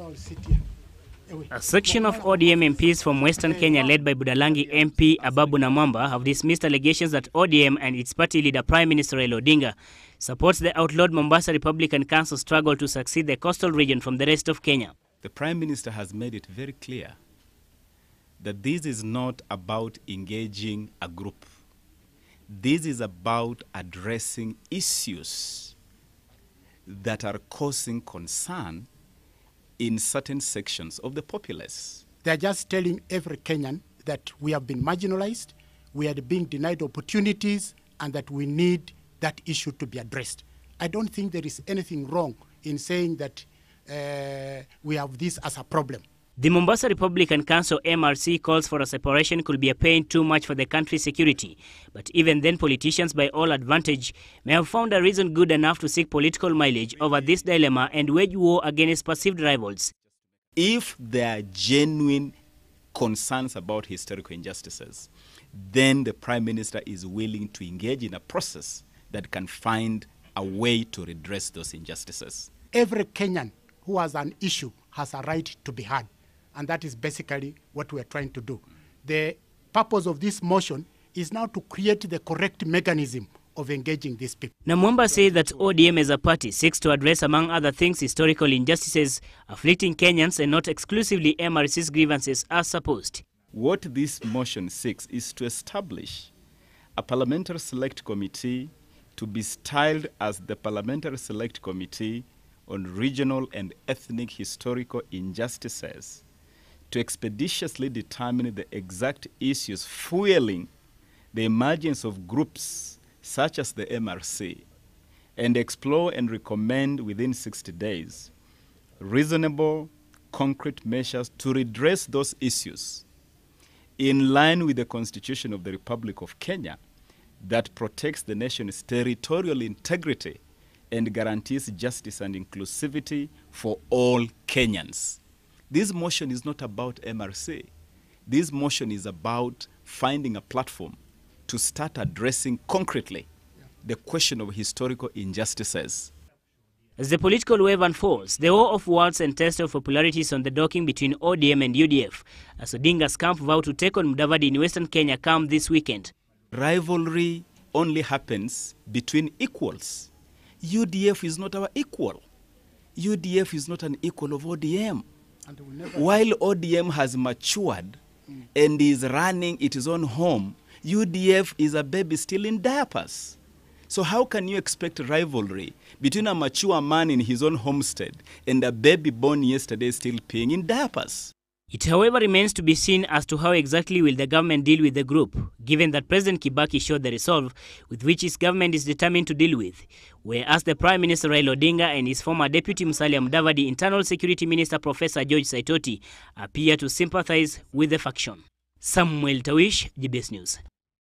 So I'll sit here. A section of ODM MPs from Western Kenya led by Budalangi MP Ababu-Terrah have dismissed allegations that ODM and its party leader Prime Minister Raila Odinga supports the outlawed Mombasa Republican Council struggle to succeed the coastal region from the rest of Kenya. The Prime Minister has made it very clear that this is not about engaging a group. This is about addressing issues that are causing concern in certain sections of the populace. They're just telling every Kenyan that we have been marginalized, we are being denied opportunities, and that we need that issue to be addressed. I don't think there is anything wrong in saying that we have this as a problem. The Mombasa Republican Council MRC calls for a separation could be a pain too much for the country's security. But even then, politicians by all advantage may have found a reason good enough to seek political mileage over this dilemma and wage war against perceived rivals. If there are genuine concerns about historical injustices, then the Prime Minister is willing to engage in a process that can find a way to redress those injustices. Every Kenyan who has an issue has a right to be heard. And that is basically what we are trying to do. The purpose of this motion is now to create the correct mechanism of engaging these people. Namwamba says that ODM as a party seeks to address, among other things, historical injustices afflicting Kenyans and not exclusively MRC's grievances as supposed. What this motion seeks is to establish a parliamentary select committee to be styled as the Parliamentary Select Committee on Regional and Ethnic Historical Injustices, to expeditiously determine the exact issues fueling the emergence of groups such as the MRC, and explore and recommend within 60 days reasonable, concrete measures to redress those issues in line with the Constitution of the Republic of Kenya that protects the nation's territorial integrity and guarantees justice and inclusivity for all Kenyans. This motion is not about MRC. This motion is about finding a platform to start addressing concretely the question of historical injustices. As the political wave unfolds, the war of words and test of popularities on the docking between ODM and UDF, as Odinga's camp vow to take on Mudavadi in Western Kenya come this weekend. Rivalry Only happens between equals. UDF is not our equal. UDF is not an equal of ODM. While ODM has matured and is running its own home, UDF is a baby still in diapers. So how can you expect rivalry between a mature man in his own homestead and a baby born yesterday still peeing in diapers? It, however, remains to be seen as to how exactly will the government deal with the group, given that President Kibaki showed the resolve with which his government is determined to deal with, whereas the Prime Minister Raila Odinga and his former Deputy Musalia Mudavadi Internal Security Minister Professor George Saitoti appear to sympathize with the faction. Samuel Tawish, GBS News.